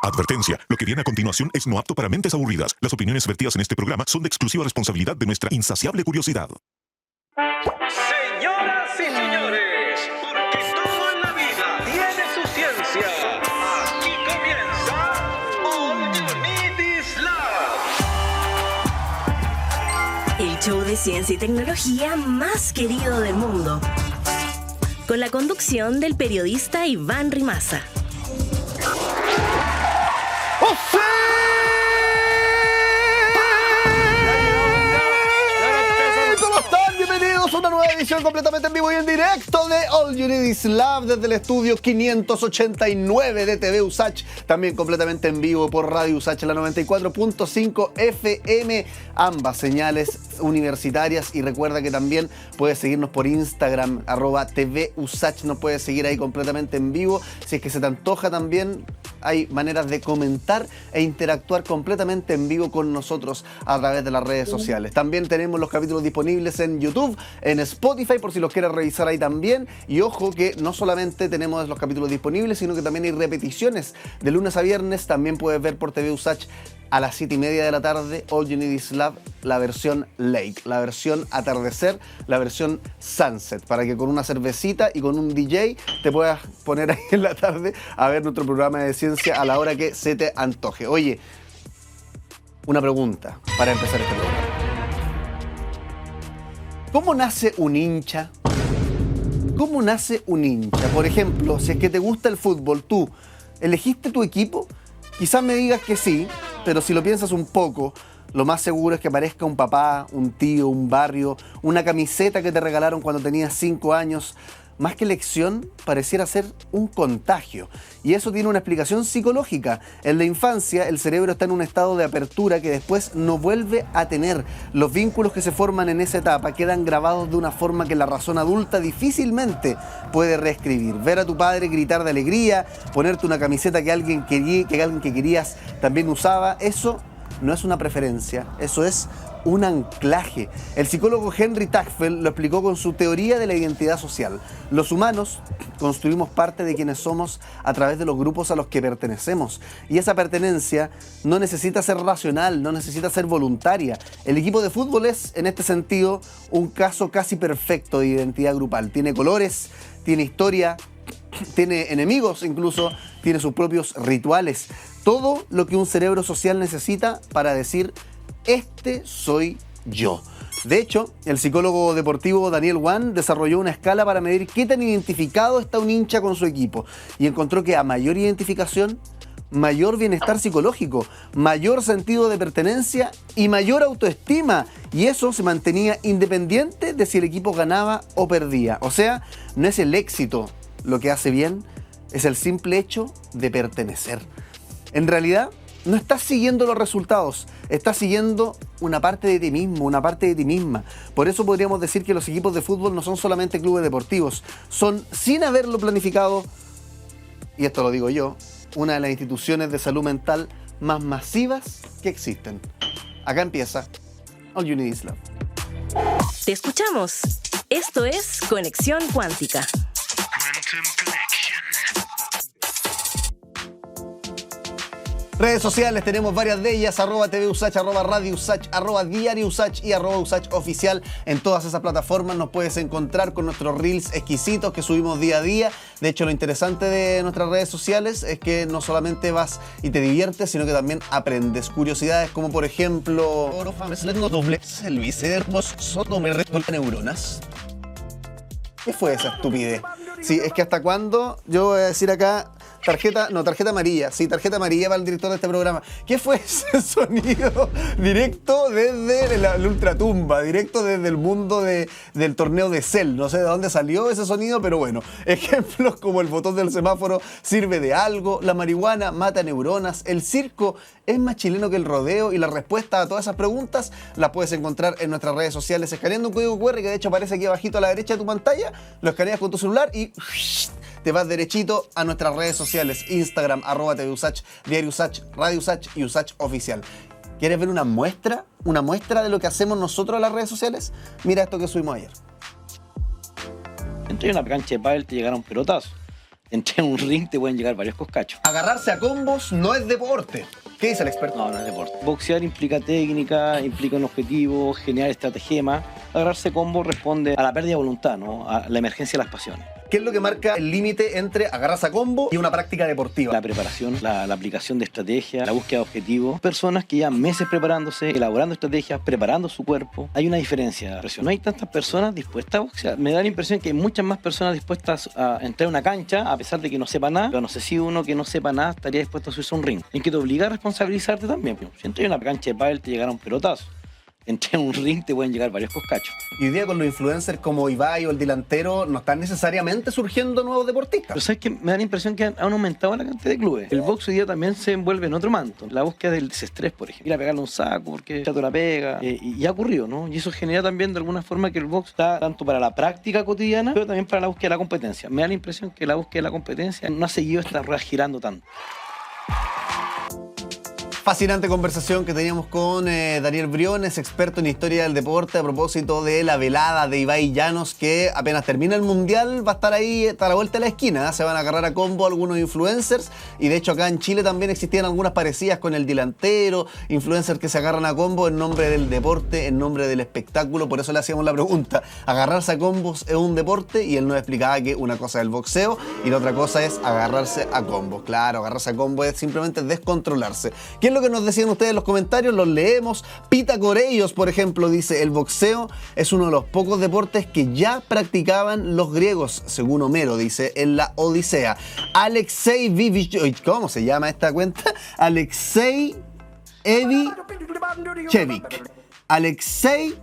Advertencia, lo que viene a continuación es no apto para mentes aburridas. Las opiniones vertidas en este programa son de exclusiva responsabilidad de nuestra insaciable curiosidad. Señoras y señores, porque todo en la vida tiene su ciencia. Aquí comienza All You Need Is Love. El show de ciencia y tecnología más querido del mundo. Con la conducción del periodista Iván Rimaza. ¡Oh, sí! ¿Cómo están? Bienvenidos a una nueva edición completamente en vivo y en directo de All You Need Is Love desde el estudio 589 de TV USACH, también completamente en vivo por Radio USACH, la 94.5 FM, ambas señales universitarias. Y recuerda que también puedes seguirnos por Instagram, @TV USACH, nos puedes seguir ahí completamente en vivo. Si es que se te antoja también, hay maneras de comentar e interactuar completamente en vivo con nosotros a través de las redes sociales. También tenemos los capítulos disponibles en YouTube, en Spotify, por si los quieres revisar ahí también. Y ojo que no solamente tenemos los capítulos disponibles, sino que también hay repeticiones de lunes a viernes. También puedes ver por TV USACH a las 7:30 de la tarde, All You Need Is Love, la versión Lake, la versión atardecer, la versión sunset, para que con una cervecita y con un DJ te puedas poner ahí en la tarde a ver nuestro programa de ciencia a la hora que se te antoje. Oye, una pregunta para empezar este programa. ¿Cómo nace un hincha? ¿Cómo nace un hincha? Por ejemplo, si es que te gusta el fútbol, ¿tú elegiste tu equipo? Quizás me digas que sí, pero si lo piensas un poco, lo más seguro es que aparezca un papá, un tío, un barrio, una camiseta que te regalaron cuando tenías 5 años. Más que elección, pareciera ser un contagio. Y eso tiene una explicación psicológica. En la infancia, el cerebro está en un estado de apertura que después no vuelve a tener. Los vínculos que se forman en esa etapa quedan grabados de una forma que la razón adulta difícilmente puede reescribir. Ver a tu padre gritar de alegría, ponerte una camiseta que alguien que querías también usaba, eso no es una preferencia, eso es un anclaje. El psicólogo Henry Tagfeld lo explicó con su teoría de la identidad social. Los humanos construimos parte de quienes somos a través de los grupos a los que pertenecemos. Y esa pertenencia no necesita ser racional, no necesita ser voluntaria. El equipo de fútbol es, en este sentido, un caso casi perfecto de identidad grupal. Tiene colores, tiene historia, tiene enemigos incluso, tiene sus propios rituales. Todo lo que un cerebro social necesita para decir: este soy yo. De hecho, el psicólogo deportivo Daniel Wan desarrolló una escala para medir qué tan identificado está un hincha con su equipo y encontró que a mayor identificación, mayor bienestar psicológico, mayor sentido de pertenencia y mayor autoestima. Y eso se mantenía independiente de si el equipo ganaba o perdía. O sea, no es el éxito lo que hace bien, es el simple hecho de pertenecer. En realidad, no estás siguiendo los resultados, estás siguiendo una parte de ti mismo, una parte de ti misma. Por eso podríamos decir que los equipos de fútbol no son solamente clubes deportivos, son, sin haberlo planificado, y esto lo digo yo, una de las instituciones de salud mental más masivas que existen. Acá empieza All You Need Is Love. Te escuchamos. Esto es Conexión Cuántica. Redes sociales, tenemos varias de ellas, @TV USACH, @Radio USACH, @Diario USACH y @USACH Oficial. En todas esas plataformas nos puedes encontrar con nuestros reels exquisitos que subimos día a día. De hecho, lo interesante de nuestras redes sociales es que no solamente vas y te diviertes, sino que también aprendes curiosidades, como por ejemplo... neuronas. ¿Qué fue esa estupidez? Sí, es que hasta cuándo, yo voy a decir acá... tarjeta amarilla. Sí, tarjeta amarilla para el director de este programa. ¿Qué fue ese sonido? Directo desde la ultratumba, directo desde el mundo del torneo de Cell. No sé de dónde salió ese sonido, pero bueno. Ejemplos como el botón del semáforo sirve de algo, la marihuana mata neuronas, el circo es más chileno que el rodeo, y la respuesta a todas esas preguntas las puedes encontrar en nuestras redes sociales escaneando un código QR que de hecho aparece aquí abajito a la derecha de tu pantalla. Lo escaneas con tu celular y te vas derechito a nuestras redes sociales: Instagram, @TV USACH, Diario USACH, Radio USACH y USACH Oficial. ¿Quieres ver una muestra? ¿Una muestra de lo que hacemos nosotros en las redes sociales? Mira esto que subimos ayer. Entré en una cancha de pádel, te llegaron pelotas. Entre un ring te pueden llegar varios coscachos. Agarrarse a combos no es deporte. ¿Qué dice el experto? No, no es deporte. Boxear implica técnica, implica un objetivo, generar estratagema. Agarrarse combo responde a la pérdida de voluntad, ¿no? A la emergencia de las pasiones. ¿Qué es lo que marca el límite entre agarrarse a combo y una práctica deportiva? La preparación, la aplicación de estrategia, la búsqueda de objetivos. Personas que llevan meses preparándose, elaborando estrategias, preparando su cuerpo. Hay una diferencia. No hay tantas personas dispuestas a boxear. Me da la impresión que hay muchas más personas dispuestas a entrar a una cancha, a pesar de que no sepa nada. Pero no sé si uno que no sepa nada estaría dispuesto a subirse a un ring. En que te obliga a responsabilizarte también. Si entras en una cancha de pádel te llegará un pelotazo. Entre un ring te pueden llegar varios coscachos. Y hoy día con los influencers como Ibai o el delantero no están necesariamente surgiendo nuevos deportistas. Pero sabes que me da la impresión que han aumentado la cantidad de clubes. El box hoy día también se envuelve en otro manto. La búsqueda del desestrés, por ejemplo. Ir a pegarle un saco porque chato la pega. Y ha ocurrido, ¿no? Y eso genera también de alguna forma que el box está tanto para la práctica cotidiana, pero también para la búsqueda de la competencia. Me da la impresión que la búsqueda de la competencia no ha seguido esta rueda girando tanto. Fascinante conversación que teníamos con Daniel Briones, experto en historia del deporte, a propósito de la velada de Ibai Llanos, que apenas termina el Mundial va a estar ahí a la vuelta de la esquina, ¿eh? Se van a agarrar a combo algunos influencers, y de hecho acá en Chile también existían algunas parecidas con el delantero, influencers que se agarran a combo en nombre del deporte, en nombre del espectáculo. Por eso le hacíamos la pregunta, ¿agarrarse a combos es un deporte? Y él nos explicaba que una cosa es el boxeo y la otra cosa es agarrarse a combos. Claro, agarrarse a combos es simplemente descontrolarse. ¿Qué es lo que nos decían ustedes en los comentarios? Los leemos. Pita Corellos, por ejemplo, dice: el boxeo es uno de los pocos deportes que ya practicaban los griegos, según Homero, dice, en la Odisea. Alexei Vivich, ¿cómo se llama esta cuenta? Alexei Evichevik. Alexei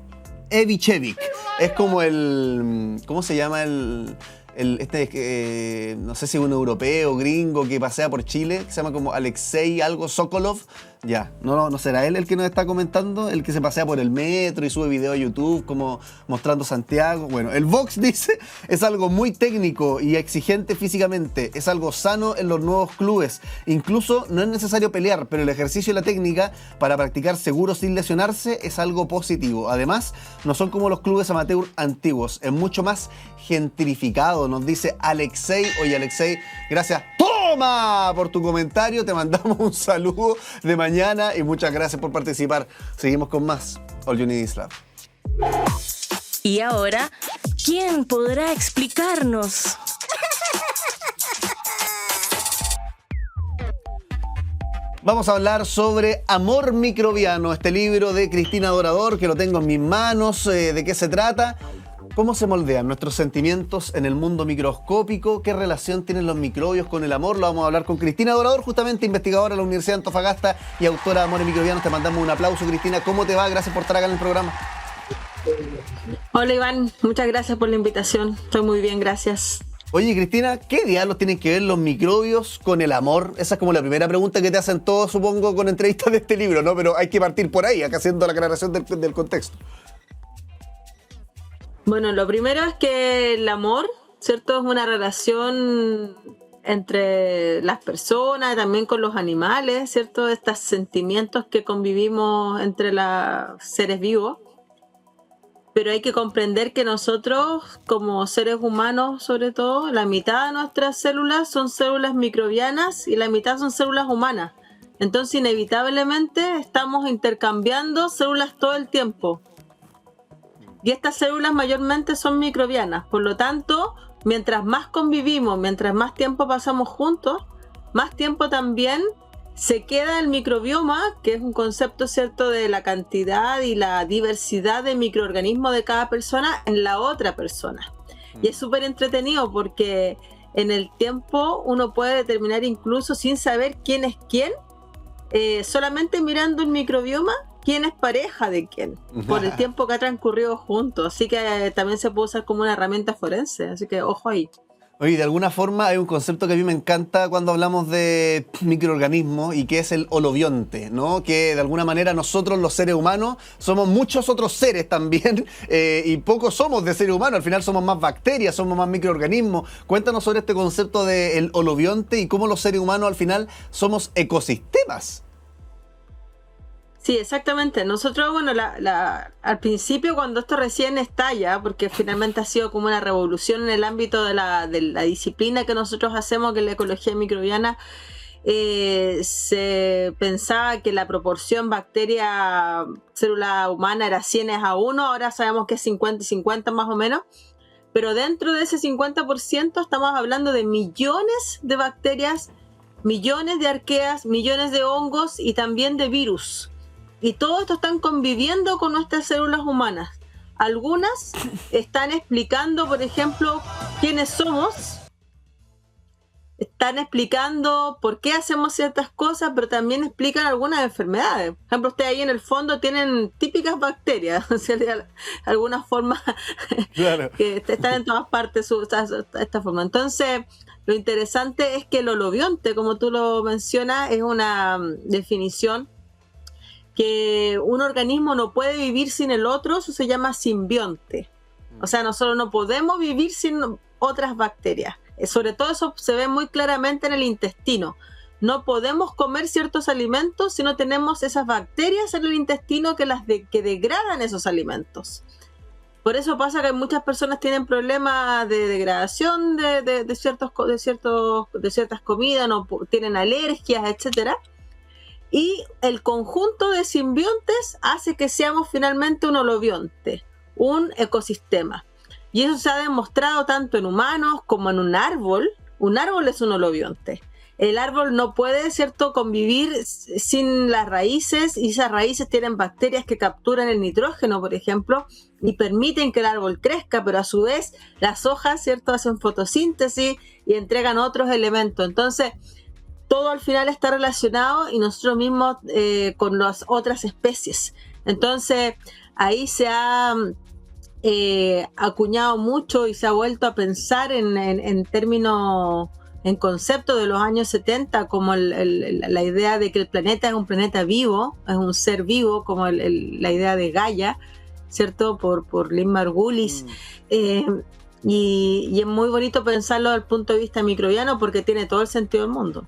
Evichevik. Es como el... ¿Cómo se llama el no sé si es un europeo, gringo que pasea por Chile, que se llama como Alexei algo Sokolov? Ya, no será él el que nos está comentando, el que se pasea por el metro y sube video a YouTube como mostrando Santiago. Bueno, el box, dice, es algo muy técnico y exigente físicamente, es algo sano en los nuevos clubes. Incluso no es necesario pelear, pero el ejercicio y la técnica para practicar seguro sin lesionarse es algo positivo. Además, no son como los clubes amateur antiguos, es mucho más gentrificado, nos dice Alexei. Oye, Alexei, gracias por tu comentario, te mandamos un saludo de mañana y muchas gracias por participar. Seguimos con más All You Need Is Love. Y ahora, ¿quién podrá explicarnos? Vamos a hablar sobre Amor Microbiano, este libro de Cristina Dorador, que lo tengo en mis manos. ¿De qué se trata? ¿Cómo se moldean nuestros sentimientos en el mundo microscópico? ¿Qué relación tienen los microbios con el amor? Lo vamos a hablar con Cristina Dorador, justamente investigadora de la Universidad de Antofagasta y autora de Amor Microbiano. Te mandamos un aplauso, Cristina. ¿Cómo te va? Gracias por estar acá en el programa. Hola, Iván. Muchas gracias por la invitación. Estoy muy bien, gracias. Oye, Cristina, ¿qué diablos tienen que ver los microbios con el amor? Esa es como la primera pregunta que te hacen todos, supongo, con entrevistas de este libro, ¿no? Pero hay que partir por ahí, acá haciendo la aclaración del contexto. Bueno, lo primero es que el amor, ¿cierto? Es una relación entre las personas, también con los animales, ¿cierto? Estos sentimientos que convivimos entre los seres vivos. Pero hay que comprender que nosotros, como seres humanos sobre todo, la mitad de nuestras células son células microbianas y la mitad son células humanas. Entonces, inevitablemente, estamos intercambiando células todo el tiempo. Y estas células mayormente son microbianas. Por lo tanto, mientras más convivimos, mientras más tiempo pasamos juntos, más tiempo también se queda el microbioma, que es un concepto, ¿cierto?, de la cantidad y la diversidad de microorganismos de cada persona en la otra persona. Y es súper entretenido porque en el tiempo uno puede determinar incluso sin saber quién es quién, solamente mirando el microbioma, quién es pareja de quién, por el tiempo que ha transcurrido juntos. Así que también se puede usar como una herramienta forense, así que ojo ahí. Oye, de alguna forma hay un concepto que a mí me encanta cuando hablamos de microorganismos y que es el holobionte, ¿no? Que de alguna manera nosotros los seres humanos somos muchos otros seres también y pocos somos de seres humanos, al final somos más bacterias, somos más microorganismos. Cuéntanos sobre este concepto del holobionte y cómo los seres humanos al final somos ecosistemas. Sí, exactamente. Nosotros, bueno, al principio cuando esto recién estalla, porque finalmente ha sido como una revolución en el ámbito de la disciplina que nosotros hacemos, que es la ecología microbiana, se pensaba que la proporción bacteria-célula humana era 100:1, ahora sabemos que es 50-50 más o menos, pero dentro de ese 50% estamos hablando de millones de bacterias, millones de arqueas, millones de hongos y también de virus. Y todo esto están conviviendo con nuestras células humanas. Algunas están explicando, por ejemplo, quiénes somos, están explicando por qué hacemos ciertas cosas, pero también explican algunas enfermedades. Por ejemplo, ustedes ahí en el fondo tienen típicas bacterias, o sea, de alguna forma, claro, que están en todas partes esta forma. Entonces, lo interesante es que el holobionte, como tú lo mencionas, es una definición que un organismo no puede vivir sin el otro, eso se llama simbionte. O sea, nosotros no podemos vivir sin otras bacterias. Sobre todo eso se ve muy claramente en el intestino. No podemos comer ciertos alimentos si no tenemos esas bacterias en el intestino que degradan esos alimentos. Por eso pasa que muchas personas tienen problemas de degradación de ciertas comidas, no tienen alergias, etcétera. Y el conjunto de simbiontes hace que seamos finalmente un holobionte, un ecosistema. Y eso se ha demostrado tanto en humanos como en un árbol. Un árbol es un holobionte. El árbol no puede, ¿cierto?, convivir sin las raíces, y esas raíces tienen bacterias que capturan el nitrógeno, por ejemplo, y permiten que el árbol crezca, pero a su vez las hojas, ¿cierto?, hacen fotosíntesis y entregan otros elementos. Entonces, todo al final está relacionado y nosotros mismos con las otras especies. Entonces, ahí se ha acuñado mucho y se ha vuelto a pensar en términos, en conceptos de los años 70, como la idea de que el planeta es un planeta vivo, es un ser vivo, como la idea de Gaia, ¿cierto? Por Lynn Margulis. Y es muy bonito pensarlo desde el punto de vista microbiano porque tiene todo el sentido del mundo.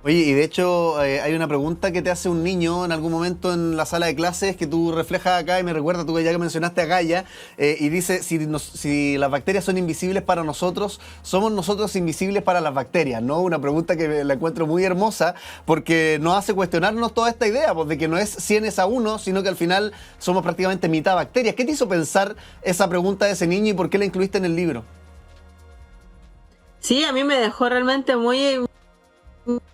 Oye, y de hecho hay una pregunta que te hace un niño en algún momento en la sala de clases que tú reflejas acá y me recuerda tú ya que mencionaste a Gaia, y dice, si las bacterias son invisibles para nosotros, ¿somos nosotros invisibles para las bacterias? ¿No? Una pregunta que la encuentro muy hermosa porque nos hace cuestionarnos toda esta idea, pues, de que no es 100:1, sino que al final somos prácticamente mitad bacterias. ¿Qué te hizo pensar esa pregunta de ese niño y por qué la incluiste en el libro? Sí, a mí me dejó realmente muy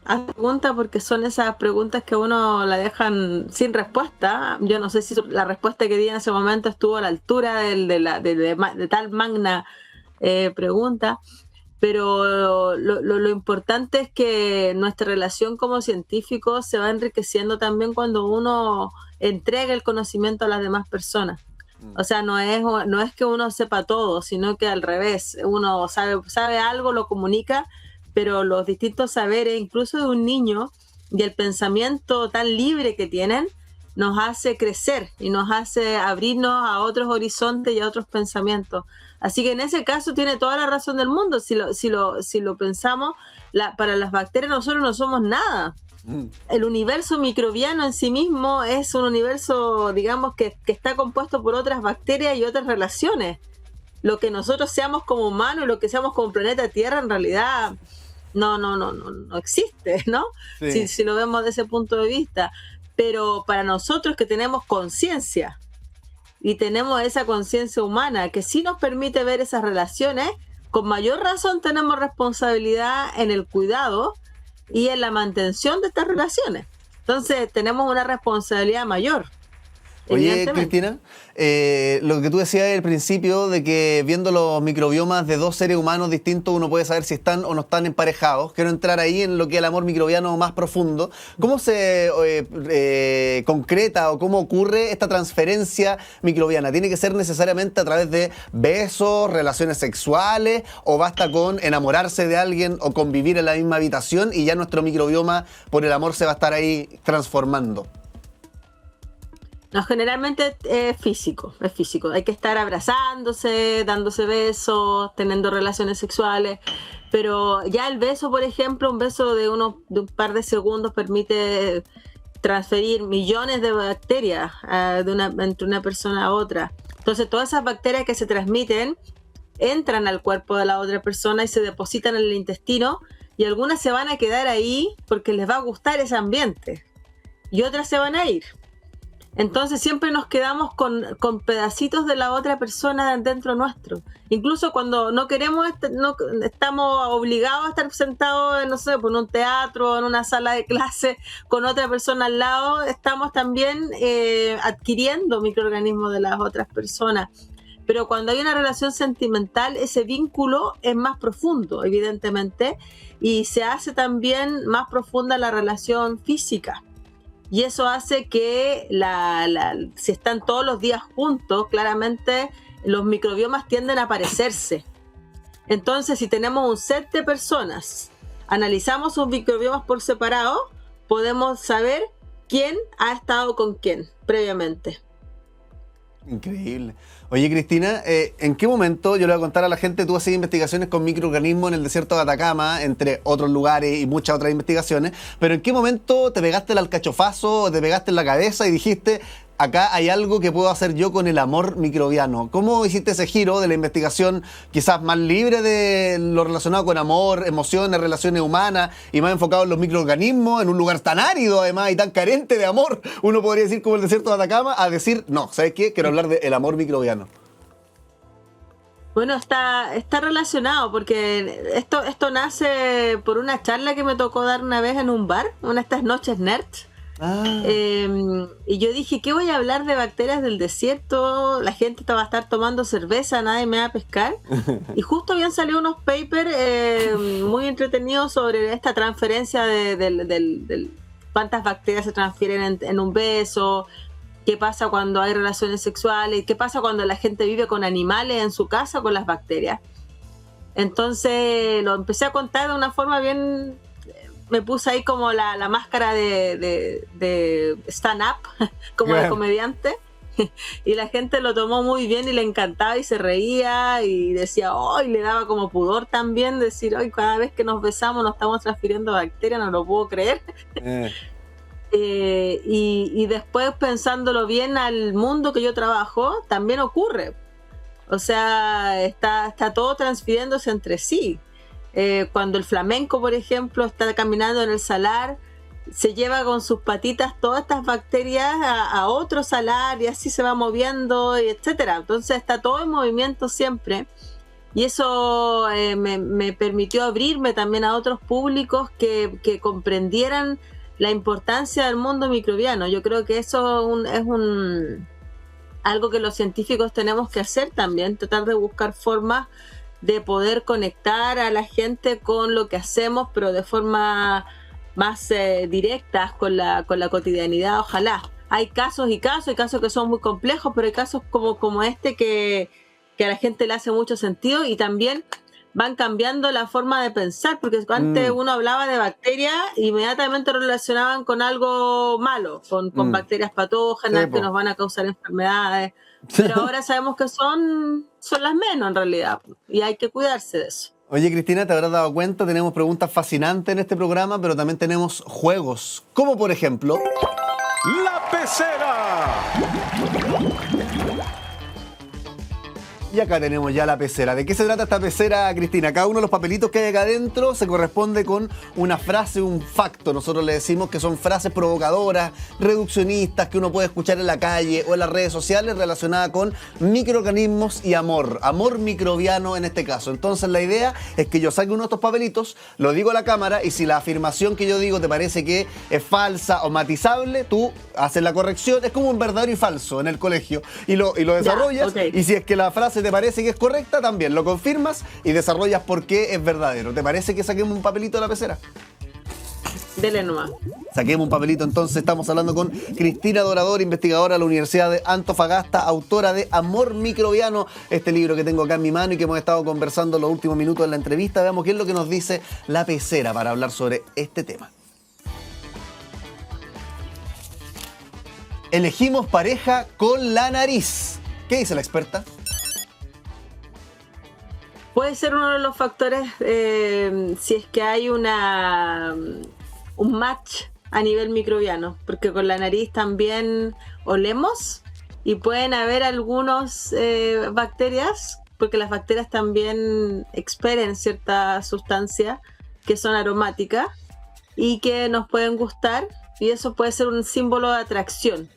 a preguntas porque son esas preguntas que uno la dejan sin respuesta. Yo no sé si la respuesta que di en ese momento estuvo a la altura de tal magna pregunta, pero lo importante es que nuestra relación como científicos se va enriqueciendo también cuando uno entrega el conocimiento a las demás personas. O sea, no es que uno sepa todo, sino que al revés, uno sabe algo, lo comunica, pero los distintos saberes, incluso de un niño, y el pensamiento tan libre que tienen, nos hace crecer y nos hace abrirnos a otros horizontes y a otros pensamientos. Así que en ese caso tiene toda la razón del mundo. Si lo pensamos, para las bacterias nosotros no somos nada. El universo microbiano en sí mismo es un universo, digamos, que está compuesto por otras bacterias y otras relaciones. Lo que nosotros seamos como humanos, lo que seamos como planeta Tierra, en realidad no existe, ¿no? Sí. Si lo vemos desde ese punto de vista. Pero para nosotros que tenemos conciencia y tenemos esa conciencia humana que sí nos permite ver esas relaciones, con mayor razón tenemos responsabilidad en el cuidado y en la mantención de estas relaciones. Entonces tenemos una responsabilidad mayor. Oye, Cristina, lo que tú decías al principio de que viendo los microbiomas de dos seres humanos distintos uno puede saber si están o no están emparejados. Quiero entrar ahí en lo que es el amor microbiano más profundo. ¿Cómo se concreta o cómo ocurre esta transferencia microbiana? ¿Tiene que ser necesariamente a través de besos, relaciones sexuales, o basta con enamorarse de alguien o convivir en la misma habitación y ya nuestro microbioma por el amor se va a estar ahí transformando? No, generalmente es físico. Hay que estar abrazándose, dándose besos, teniendo relaciones sexuales. Pero ya el beso, por ejemplo, un beso de un par de segundos permite transferir millones de bacterias entre una persona a otra. Entonces todas esas bacterias que se transmiten entran al cuerpo de la otra persona y se depositan en el intestino, y algunas se van a quedar ahí porque les va a gustar ese ambiente y otras se van a ir. Entonces siempre nos quedamos con pedacitos de la otra persona dentro nuestro. Incluso cuando no queremos, no estamos obligados a estar sentados, no sé, en un teatro, en una sala de clase con otra persona al lado, estamos también adquiriendo microorganismos de las otras personas. Pero cuando hay una relación sentimental, ese vínculo es más profundo, evidentemente, y se hace también más profunda la relación física. Y eso hace que si están todos los días juntos, claramente los microbiomas tienden a parecerse. Entonces, si tenemos un set de personas, analizamos sus microbiomas por separado, podemos saber quién ha estado con quién previamente. Increíble. Oye, Cristina, ¿en qué momento, yo le voy a contar a la gente, tú haces investigaciones con microorganismos en el desierto de Atacama, entre otros lugares y muchas otras investigaciones, pero ¿en qué momento te pegaste el alcachofazo, te pegaste en la cabeza y dijiste, acá hay algo que puedo hacer yo con el amor microbiano? ¿Cómo hiciste ese giro de la investigación quizás más libre de lo relacionado con amor, emociones, relaciones humanas y más enfocado en los microorganismos, en un lugar tan árido además y tan carente de amor, uno podría decir como el desierto de Atacama, a decir, no, ¿sabes qué? Quiero hablar del amor microbiano. Bueno, está relacionado porque esto nace por una charla que me tocó dar una vez en un bar, una de estas noches nerds. Y yo dije, ¿qué voy a hablar de bacterias del desierto? La gente va a estar tomando cerveza, nadie me va a pescar. Y justo habían salido unos papers muy entretenidos sobre esta transferencia de cuántas bacterias se transfieren en un beso, qué pasa cuando hay relaciones sexuales, qué pasa cuando la gente vive con animales en su casa con las bacterias. Entonces lo empecé a contar de una forma bien... Me puse ahí como la máscara de stand-up, como de comediante, y la gente lo tomó muy bien y le encantaba y se reía y decía, y le daba como pudor también decir, cada vez que nos besamos nos estamos transfiriendo bacterias, no lo puedo creer. Y después, pensándolo bien al mundo que yo trabajo, también ocurre. O sea, está todo transfiriéndose entre sí. Cuando el flamenco, por ejemplo, está caminando en el salar, se lleva con sus patitas todas estas bacterias a otro salar y así se va moviendo, y etcétera. Entonces está todo en movimiento siempre. Y eso me permitió abrirme también a otros públicos que comprendieran la importancia del mundo microbiano. Yo creo que eso es algo que los científicos tenemos que hacer también, tratar de buscar formas de poder conectar a la gente con lo que hacemos, pero de forma más directas con la cotidianidad, ojalá. Hay casos y casos, hay casos que son muy complejos, pero hay casos como este que a la gente le hace mucho sentido y también van cambiando la forma de pensar, porque antes uno hablaba de bacterias e inmediatamente lo relacionaban con algo malo, con bacterias patógenas que nos van a causar enfermedades. Pero ahora sabemos que son las menos en realidad y hay que cuidarse de eso. Oye, Cristina, te habrás dado cuenta, tenemos preguntas fascinantes en este programa, pero también tenemos juegos, como por ejemplo... ¡La Pecera! Y acá tenemos ya la pecera. ¿De qué se trata esta pecera, Cristina? Cada uno de los papelitos que hay acá adentro se corresponde con una frase, un facto. Nosotros le decimos que son frases provocadoras, reduccionistas, que uno puede escuchar en la calle o en las redes sociales relacionadas con microorganismos y amor. Amor microbiano en este caso. Entonces la idea es que yo saque uno de estos papelitos, lo digo a la cámara y si la afirmación que yo digo te parece que es falsa o matizable, tú haces la corrección. Es como un verdadero y falso en el colegio y lo desarrollas. Okay. Y si es que la frase te parece que es correcta, también lo confirmas y desarrollas por qué es verdadero. ¿Te parece que saquemos un papelito de la pecera? Dele nomás. Saquemos un papelito entonces. Estamos hablando con Cristina Dorador, investigadora de la Universidad de Antofagasta, autora de Amor Microbiano, este libro que tengo acá en mi mano y que hemos estado conversando los últimos minutos en la entrevista. Veamos qué es lo que nos dice la pecera para hablar sobre este tema. Elegimos pareja con la nariz. ¿Qué dice la experta? Puede ser uno de los factores si es que hay un match a nivel microbiano, porque con la nariz también olemos y pueden haber algunas bacterias, porque las bacterias también expelen ciertas sustancias que son aromáticas y que nos pueden gustar, y eso puede ser un símbolo de atracción.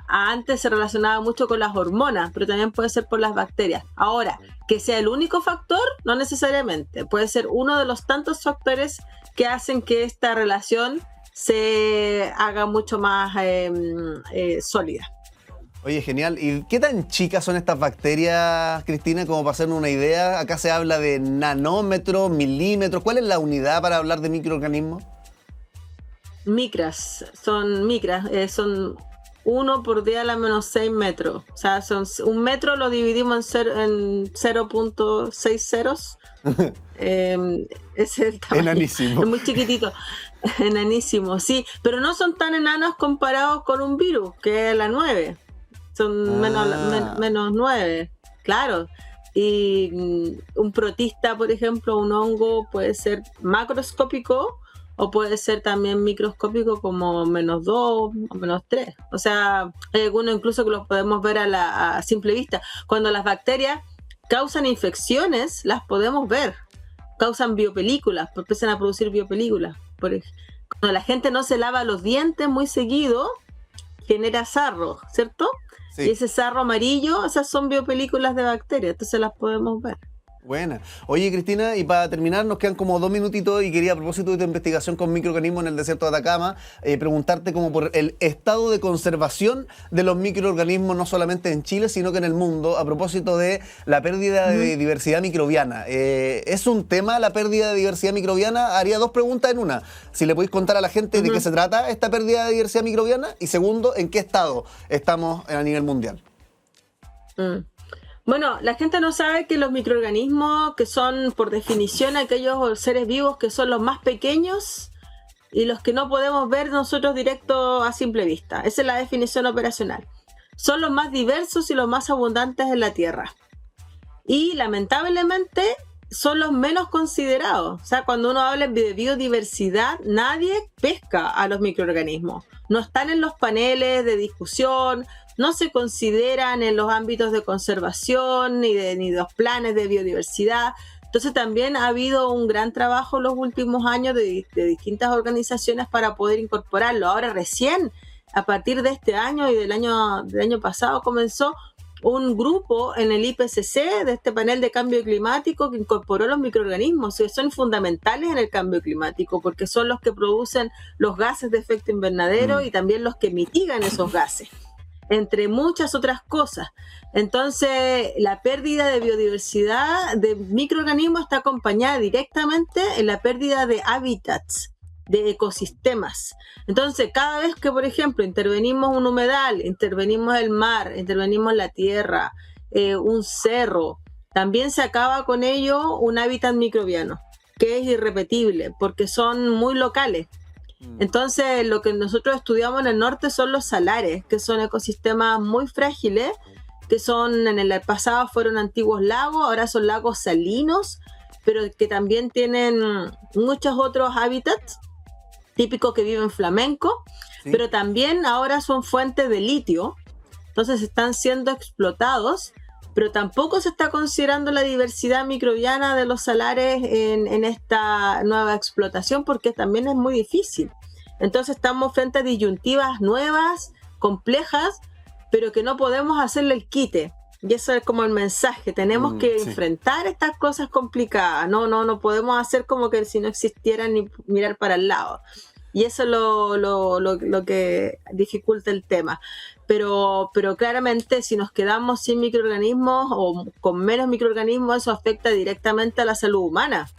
Antes se relacionaba mucho con las hormonas, pero también puede ser por las bacterias. Ahora, que sea el único factor, no necesariamente. Puede ser uno de los tantos factores que hacen que esta relación se haga mucho más sólida. Oye, genial. ¿Y qué tan chicas son estas bacterias, Cristina? Como para hacernos una idea, acá se habla de nanómetros, milímetros. ¿Cuál es la unidad para hablar de microorganismos? Micras, son 1 por 10 a la menos 6 metros. O sea, un metro lo dividimos en 0.6 ceros. Ese es el tamaño. Enanísimo. Es muy chiquitito. Enanísimo, sí. Pero no son tan enanos comparados con un virus, que es la 9. Son menos 9. Claro. Y un protista, por ejemplo, un hongo puede ser macroscópico o puede ser también microscópico como -2 o -3. O sea, hay algunos incluso que los podemos ver a simple vista. Cuando las bacterias causan infecciones, las podemos ver. Causan biopelículas, empiezan a producir biopelículas. Cuando la gente no se lava los dientes muy seguido, genera sarro, ¿cierto? Sí. Y ese sarro amarillo, esas son biopelículas de bacterias, entonces las podemos ver. Buena. Oye, Cristina, y para terminar, nos quedan como 2 minutitos y quería, a propósito de tu investigación con microorganismos en el desierto de Atacama, preguntarte como por el estado de conservación de los microorganismos, no solamente en Chile, sino que en el mundo, a propósito de la pérdida de diversidad microbiana. ¿Es un tema la pérdida de diversidad microbiana? Haría 2 preguntas en una. Si le podéis contar a la gente de qué se trata esta pérdida de diversidad microbiana, y segundo, ¿en qué estado estamos a nivel mundial? Bueno, la gente no sabe que los microorganismos, que son por definición aquellos seres vivos que son los más pequeños y los que no podemos ver nosotros directo a simple vista. Esa es la definición operacional. Son los más diversos y los más abundantes en la Tierra. Y lamentablemente son los menos considerados. O sea, cuando uno habla de biodiversidad, nadie pesca a los microorganismos. No están en los paneles de discusión, no se consideran en los ámbitos de conservación ni de los planes de biodiversidad. Entonces también ha habido un gran trabajo en los últimos años de distintas organizaciones para poder incorporarlo. Ahora recién, a partir de este año y del año pasado, comenzó un grupo en el IPCC, de este panel de cambio climático, que incorporó los microorganismos, que son fundamentales en el cambio climático, porque son los que producen los gases de efecto invernadero y también los que mitigan esos gases, entre muchas otras cosas. Entonces, la pérdida de biodiversidad de microorganismos está acompañada directamente en la pérdida de hábitats, de ecosistemas. Entonces, cada vez que, por ejemplo, intervenimos un humedal, intervenimos el mar, intervenimos la tierra, un cerro, también se acaba con ello un hábitat microbiano, que es irrepetible, porque son muy locales. Entonces, lo que nosotros estudiamos en el norte son los salares, que son ecosistemas muy frágiles, que son, en el pasado fueron antiguos lagos, ahora son lagos salinos, pero que también tienen muchos otros hábitats típicos que viven flamencos, pero también ahora son fuentes de litio, entonces están siendo explotados, pero tampoco se está considerando la diversidad microbiana de los salares en esta nueva explotación, porque también es muy difícil. Entonces estamos frente a disyuntivas nuevas, complejas, pero que no podemos hacerle el quite. Y eso es como el mensaje, tenemos que enfrentar estas cosas complicadas, no podemos hacer como que si no existieran ni mirar para el lado. Y eso es lo que dificulta el tema. Pero claramente si nos quedamos sin microorganismos o con menos microorganismos, eso afecta directamente a la salud humana.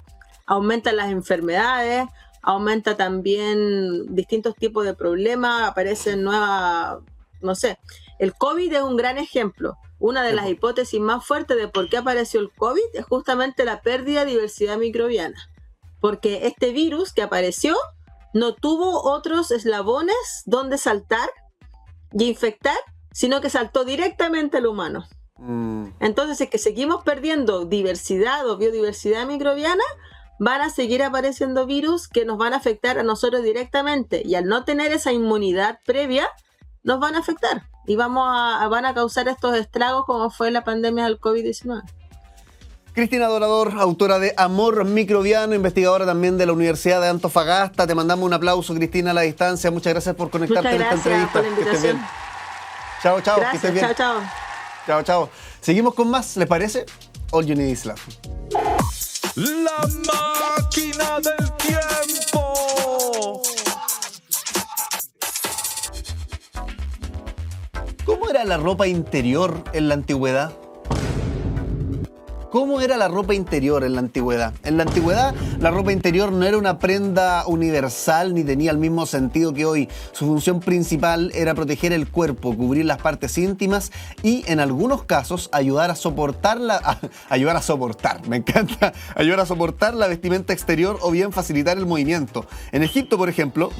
Aumentan las enfermedades, aumenta también distintos tipos de problemas, aparecen nuevas, no sé. El COVID es un gran ejemplo. Una de las hipótesis más fuertes de por qué apareció el COVID es justamente la pérdida de diversidad microbiana. Porque este virus que apareció no tuvo otros eslabones donde saltar y infectar, sino que saltó directamente al humano. Entonces, es que seguimos perdiendo diversidad o biodiversidad microbiana, van a seguir apareciendo virus que nos van a afectar a nosotros directamente, y al no tener esa inmunidad previa, nos van a afectar y van a causar estos estragos como fue la pandemia del COVID-19. Cristina Dorador, autora de Amor Microbiano, investigadora también de la Universidad de Antofagasta. Te mandamos un aplauso, Cristina, a la distancia. Muchas gracias por conectarte en esta entrevista. Por la invitación. Que estés bien. Chao, chao. Gracias, que estés bien. chao. Chao, chao. Seguimos con más, ¿les parece? All You Need Is Love. La máquina del tiempo. ¿Cómo era la ropa interior en la antigüedad? ¿Cómo era la ropa interior en la antigüedad? En la antigüedad, la ropa interior no era una prenda universal ni tenía el mismo sentido que hoy. Su función principal era proteger el cuerpo, cubrir las partes íntimas y, en algunos casos, ayudar a soportar, me encanta, ayudar a soportar la vestimenta exterior o bien facilitar el movimiento. En Egipto, por ejemplo,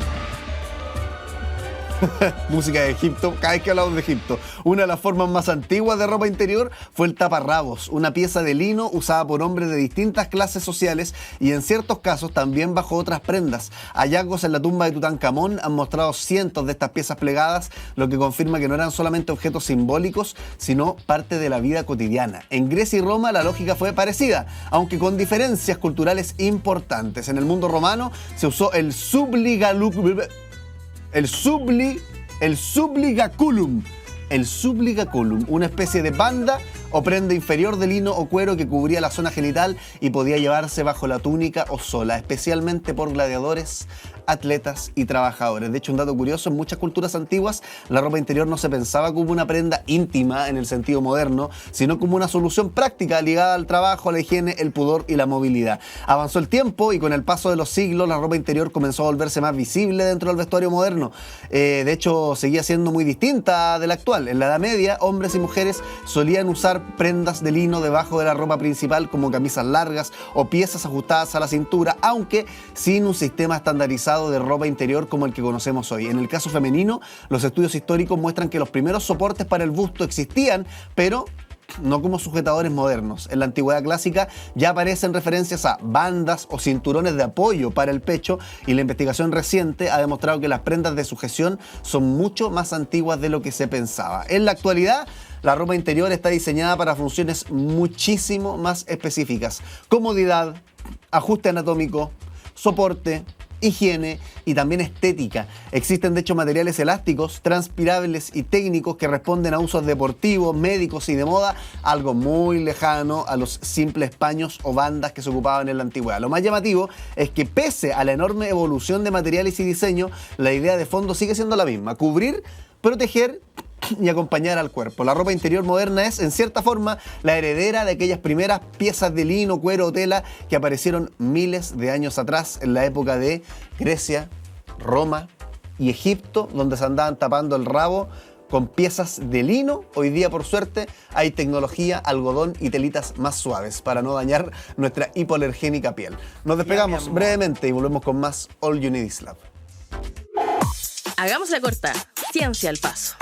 música de Egipto, cada vez que hablamos de Egipto, una de las formas más antiguas de ropa interior fue el taparrabos, una pieza de lino usada por hombres de distintas clases sociales y en ciertos casos también bajo otras prendas. Hallazgos en la tumba de Tutankamón han mostrado cientos de estas piezas plegadas, lo que confirma que no eran solamente objetos simbólicos, sino parte de la vida cotidiana. En Grecia y Roma la lógica fue parecida, aunque con diferencias culturales importantes. En el mundo romano se usó el subligaculum, una especie de banda o prenda inferior de lino o cuero que cubría la zona genital y podía llevarse bajo la túnica o sola, especialmente por gladiadores, atletas y trabajadores. De hecho, un dato curioso, en muchas culturas antiguas la ropa interior no se pensaba como una prenda íntima en el sentido moderno, sino como una solución práctica ligada al trabajo, a la higiene, el pudor y la movilidad. Avanzó el tiempo y con el paso de los siglos la ropa interior comenzó a volverse más visible dentro del vestuario moderno. De hecho, seguía siendo muy distinta de la actual. En la Edad Media, hombres y mujeres solían usar prendas de lino debajo de la ropa principal como camisas largas o piezas ajustadas a la cintura, aunque sin un sistema estandarizado de ropa interior como el que conocemos hoy. En el caso femenino, los estudios históricos muestran que los primeros soportes para el busto existían, pero no como sujetadores modernos. En la antigüedad clásica ya aparecen referencias a bandas o cinturones de apoyo para el pecho y la investigación reciente ha demostrado que las prendas de sujeción son mucho más antiguas de lo que se pensaba. En la actualidad, la ropa interior está diseñada para funciones muchísimo más específicas: comodidad, ajuste anatómico, soporte, higiene y también estética. Existen de hecho materiales elásticos, transpirables y técnicos que responden a usos deportivos, médicos y de moda, algo muy lejano a los simples paños o bandas que se ocupaban en la antigüedad. Lo más llamativo es que pese a la enorme evolución de materiales y diseño, la idea de fondo sigue siendo la misma: cubrir, proteger y acompañar al cuerpo. La ropa interior moderna es, en cierta forma, la heredera de aquellas primeras piezas de lino, cuero o tela que aparecieron miles de años atrás en la época de Grecia, Roma y Egipto, donde se andaban tapando el rabo con piezas de lino. Hoy día, por suerte, hay tecnología, algodón y telitas más suaves para no dañar nuestra hipoalergénica piel. Nos despegamos brevemente y volvemos con más All You Need Is Love. Hagamos la corta. Ciencia al paso.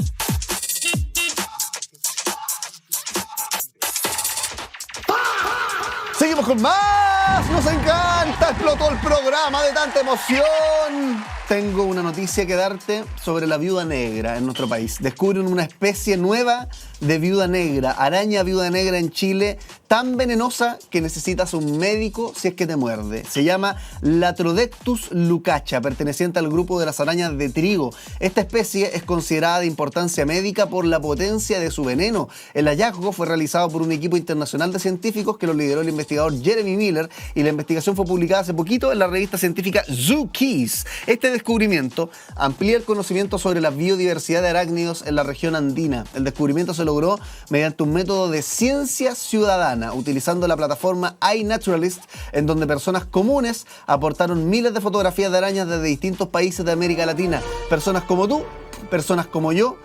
Seguimos con más, nos encanta, explotó el programa de tanta emoción. Tengo una noticia que darte sobre la viuda negra en nuestro país. Descubren una especie nueva de viuda negra, araña viuda negra en Chile, tan venenosa que necesitas un médico si es que te muerde. Se llama Latrodectus lucacha, perteneciente al grupo de las arañas de trigo. Esta especie es considerada de importancia médica por la potencia de su veneno. El hallazgo fue realizado por un equipo internacional de científicos que lo lideró el investigador Jeremy Miller y la investigación fue publicada hace poquito en la revista científica Zookeys. Este descubrimiento amplía el conocimiento sobre la biodiversidad de arácnidos en la región andina. El descubrimiento se logró mediante un método de ciencia ciudadana, utilizando la plataforma iNaturalist, en donde personas comunes aportaron miles de fotografías de arañas desde distintos países de América Latina. Personas como tú, personas como yo,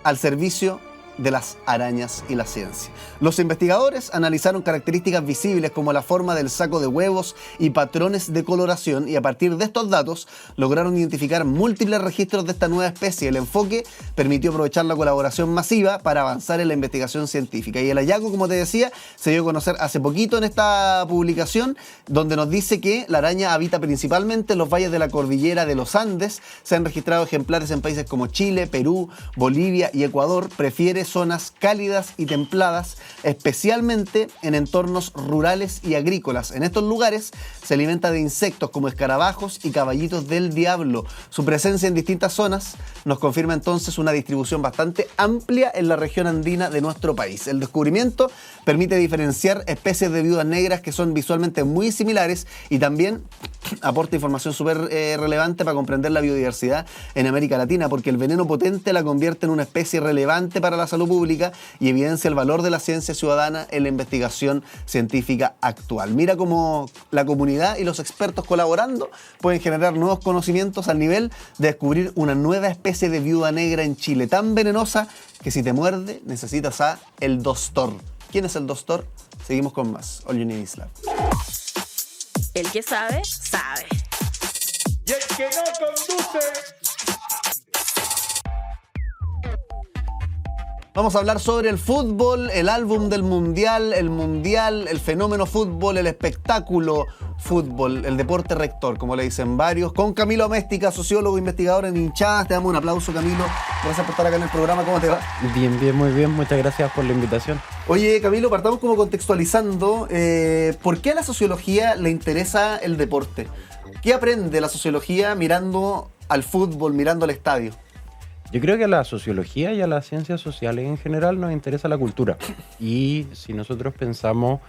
al servicio de las arañas y la ciencia. Los investigadores analizaron características visibles como la forma del saco de huevos y patrones de coloración, y a partir de estos datos lograron identificar múltiples registros de esta nueva especie. El enfoque permitió aprovechar la colaboración masiva para avanzar en la investigación científica. Y el hallazgo, como te decía, se dio a conocer hace poquito en esta publicación, donde nos dice que la araña habita principalmente en los valles de la cordillera de los Andes. Se han registrado ejemplares en países como Chile, Perú, Bolivia y Ecuador. Prefiere zonas cálidas y templadas, especialmente en entornos rurales y agrícolas. En estos lugares se alimenta de insectos como escarabajos y caballitos del diablo. Su presencia en distintas zonas nos confirma entonces una distribución bastante amplia en la región andina de nuestro país. El descubrimiento permite diferenciar especies de viudas negras que son visualmente muy similares, y también aporta información súper relevante para comprender la biodiversidad en América Latina, porque el veneno potente la convierte en una especie relevante para la salud pública y evidencia el valor de la ciencia ciudadana en la investigación científica actual. Mira cómo la comunidad y los expertos colaborando pueden generar nuevos conocimientos al nivel de descubrir una nueva especie de viuda negra en Chile, tan venenosa que si te muerde necesitas a el Dostor. ¿Quién es el Dostor? Seguimos con más. All You Need Is Love. El que sabe, sabe. Y el que no conduce. Vamos a hablar sobre el fútbol, el álbum del mundial, el fenómeno fútbol, el espectáculo fútbol, el deporte rector, como le dicen varios, con Camilo Améstica, sociólogo, investigador en hinchadas. Te damos un aplauso, Camilo. Gracias por estar acá en el programa. ¿Cómo te va? Bien, muy bien. Muchas gracias por la invitación. Oye, Camilo, partamos como contextualizando. ¿Por qué a la sociología le interesa el deporte? ¿Qué aprende la sociología mirando al fútbol, mirando al estadio? Yo creo que a la sociología y a las ciencias sociales en general nos interesa la cultura. Y si nosotros pensamos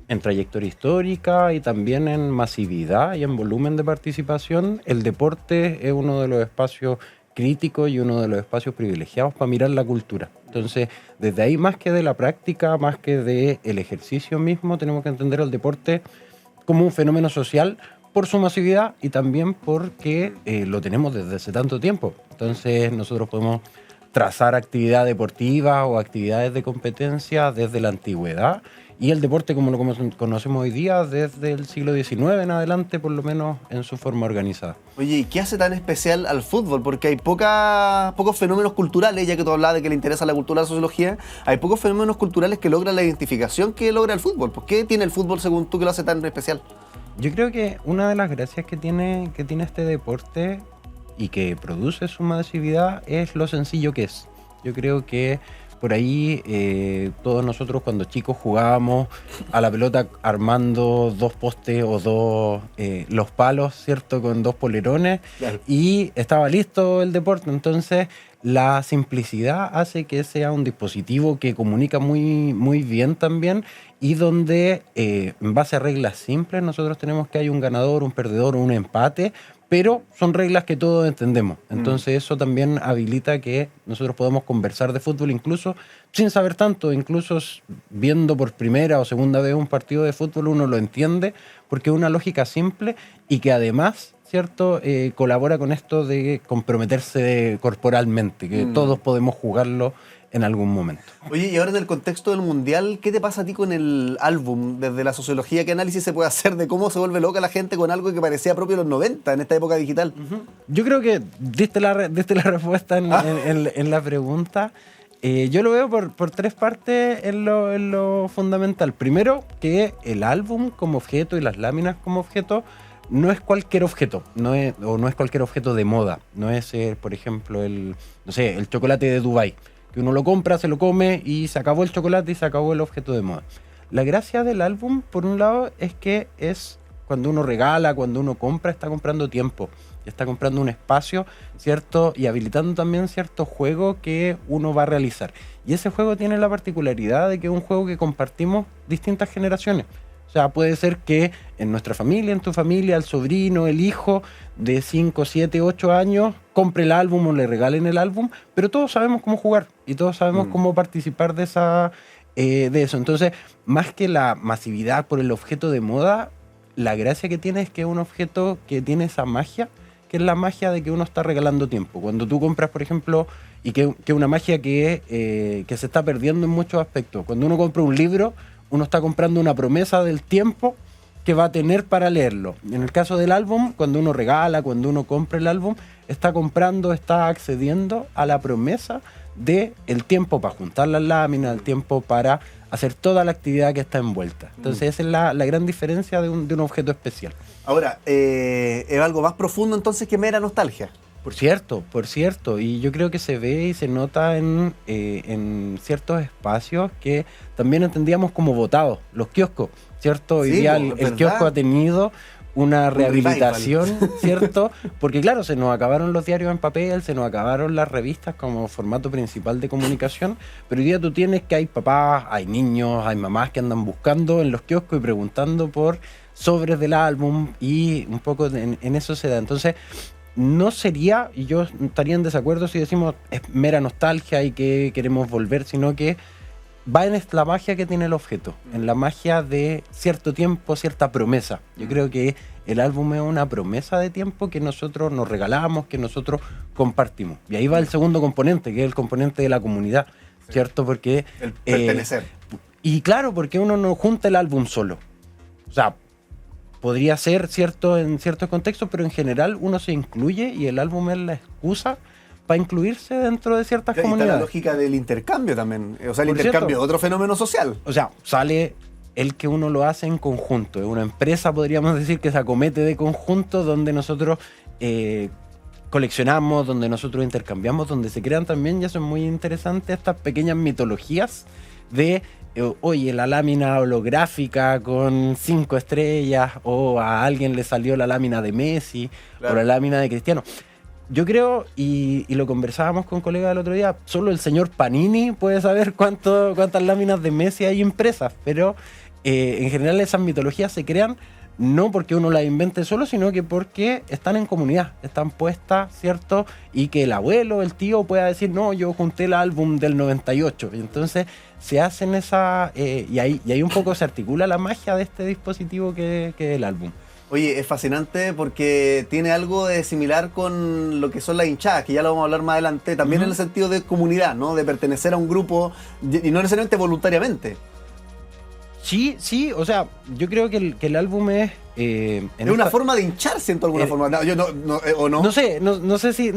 en trayectoria histórica y también en masividad y en volumen de participación, el deporte es uno de los espacios críticos y uno de los espacios privilegiados para mirar la cultura. Entonces, desde ahí, más que de la práctica, más que del ejercicio mismo, tenemos que entender el deporte como un fenómeno social por su masividad y también porque lo tenemos desde hace tanto tiempo. Entonces nosotros podemos trazar actividad deportiva o actividades de competencia desde la antigüedad, y el deporte como lo conocemos hoy día desde el siglo XIX en adelante, por lo menos en su forma organizada. Oye, ¿y qué hace tan especial al fútbol? Porque hay pocos fenómenos culturales, ya que tú hablabas de que le interesa la cultura a la sociología, hay pocos fenómenos culturales que logran la identificación que logra el fútbol. ¿Por qué tiene el fútbol, según tú, que lo hace tan especial? Yo creo que una de las gracias que tiene este deporte y que produce su masividad es lo sencillo que es. Yo creo que por ahí todos nosotros cuando chicos jugábamos a la pelota armando dos postes o los palos, ¿cierto? Con dos polerones, claro, y estaba listo el deporte. Entonces la simplicidad hace que sea un dispositivo que comunica muy, muy bien también, y donde en base a reglas simples nosotros tenemos que hay un ganador, un perdedor o un empate, pero son reglas que todos entendemos. Entonces eso también habilita que nosotros podamos conversar de fútbol incluso sin saber tanto, incluso viendo por primera o segunda vez un partido de fútbol uno lo entiende porque es una lógica simple y que además, ¿cierto? Colabora con esto de comprometerse corporalmente, que todos podemos jugarlo en algún momento. Oye, y ahora en el contexto del Mundial, ¿qué te pasa a ti con el álbum? Desde la sociología, ¿qué análisis se puede hacer de cómo se vuelve loca la gente con algo que parecía propio de los 90, en esta época digital? Yo creo que diste la respuesta en la pregunta. Yo lo veo por tres partes en lo fundamental. Primero, que el álbum como objeto y las láminas como objeto no es cualquier objeto, no es cualquier objeto de moda. No es, por ejemplo, el chocolate de Dubái, que uno lo compra, se lo come y se acabó el chocolate y se acabó el objeto de moda. La gracia del álbum, por un lado, es que es cuando uno regala, cuando uno compra, está comprando tiempo, está comprando un espacio, ¿cierto? Y habilitando también cierto juego que uno va a realizar. Y ese juego tiene la particularidad de que es un juego que compartimos distintas generaciones. O sea, puede ser que en nuestra familia, en tu familia, el sobrino, el hijo de 5, 7, 8 años compre el álbum o le regalen el álbum, pero todos sabemos cómo jugar y todos sabemos cómo participar de eso. Entonces, más que la masividad por el objeto de moda, la gracia que tiene es que es un objeto que tiene esa magia que es la magia de que uno está regalando tiempo. Cuando tú compras, por ejemplo, y que es una magia que se está perdiendo en muchos aspectos. Cuando uno compra un libro, uno está comprando una promesa del tiempo que va a tener para leerlo. En el caso del álbum, cuando uno regala, cuando uno compra el álbum, está comprando, está accediendo a la promesa de el tiempo para juntar las láminas, el tiempo para hacer toda la actividad que está envuelta. Entonces esa es la gran diferencia de un objeto especial. Ahora, es algo más profundo entonces que mera nostalgia. Por cierto, y yo creo que se ve y se nota en ciertos espacios que también entendíamos como botados, los kioscos, ¿cierto? Hoy día el kiosco ha tenido una rehabilitación, ¿cierto? Porque claro, se nos acabaron los diarios en papel, se nos acabaron las revistas como formato principal de comunicación, pero hoy día tú tienes que hay papás, hay niños, hay mamás que andan buscando en los kioscos y preguntando por sobres del álbum y un poco en eso se da. Entonces, no sería, y yo estaría en desacuerdo si decimos es mera nostalgia y que queremos volver, sino que va en la magia que tiene el objeto, en la magia de cierto tiempo, cierta promesa. Yo creo que el álbum es una promesa de tiempo que nosotros nos regalamos, que nosotros compartimos. Y ahí va el segundo componente, que es el componente de la comunidad, ¿cierto? Porque el pertenecer. Y claro, porque uno no junta el álbum solo. O sea, podría ser cierto en ciertos contextos, pero en general uno se incluye y el álbum es la excusa para incluirse dentro de ciertas comunidades. Está la lógica del intercambio también. O sea, el Por intercambio cierto, es otro fenómeno social. O sea, sale el que uno lo hace en conjunto. Es una empresa, podríamos decir, que se acomete de conjunto donde nosotros coleccionamos, donde nosotros intercambiamos, donde se crean también, ya son muy interesantes, estas pequeñas mitologías de oye, la lámina holográfica con 5 estrellas, o a alguien le salió la lámina de Messi, claro, o la lámina de Cristiano. Yo creo, y lo conversábamos con colegas el otro día, solo el señor Panini puede saber cuántas láminas de Messi hay impresas, pero en general esas mitologías se crean no porque uno las invente solo, sino que porque están en comunidad, están puestas, ¿cierto? Y que el abuelo, el tío pueda decir, no, yo junté el álbum del 98. Y entonces se hacen y ahí un poco se articula la magia de este dispositivo que es el álbum. Oye, es fascinante porque tiene algo de similar con lo que son las hinchadas, que ya lo vamos a hablar más adelante, también en el sentido de comunidad, ¿no? De pertenecer a un grupo y no necesariamente voluntariamente. Sí, o sea, yo creo que el álbum es... es una forma de hinchar, siento alguna forma. No, yo ¿o no? No sé si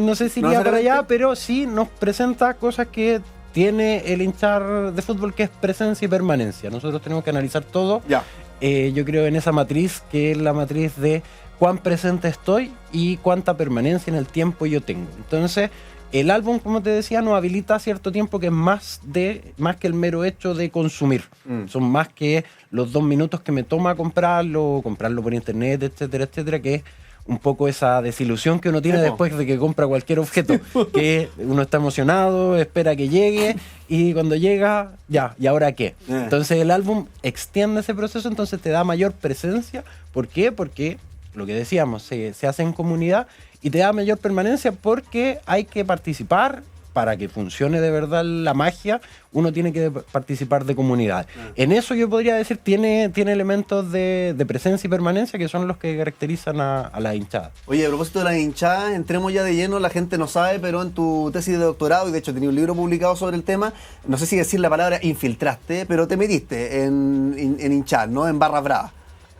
iría para allá, pero sí nos presenta cosas que tiene el hinchar de fútbol, que es presencia y permanencia. Nosotros tenemos que analizar todo. Ya. Yo creo en esa matriz, que es la matriz de cuán presente estoy y cuánta permanencia en el tiempo yo tengo. Entonces, el álbum, como te decía, nos habilita cierto tiempo que es más que el mero hecho de consumir. Son más que los 2 minutos que me toma comprarlo por internet, etcétera, etcétera, que es un poco esa desilusión que uno tiene después de que compra cualquier objeto, que uno está emocionado, espera que llegue, y cuando llega, ya, ¿y ahora qué? Entonces el álbum extiende ese proceso, entonces te da mayor presencia. ¿Por qué? Porque, lo que decíamos, se hace en comunidad, y te da mayor permanencia porque hay que participar. Para que funcione de verdad la magia, uno tiene que participar de comunidad. En eso yo podría decir, tiene elementos de presencia y permanencia que son los que caracterizan a las hinchadas. Oye, a propósito de las hinchadas, entremos ya de lleno, la gente no sabe, pero en tu tesis de doctorado, y de hecho tenía un libro publicado sobre el tema, no sé si decir la palabra infiltraste, pero te metiste en hinchar, ¿no? En barras bravas.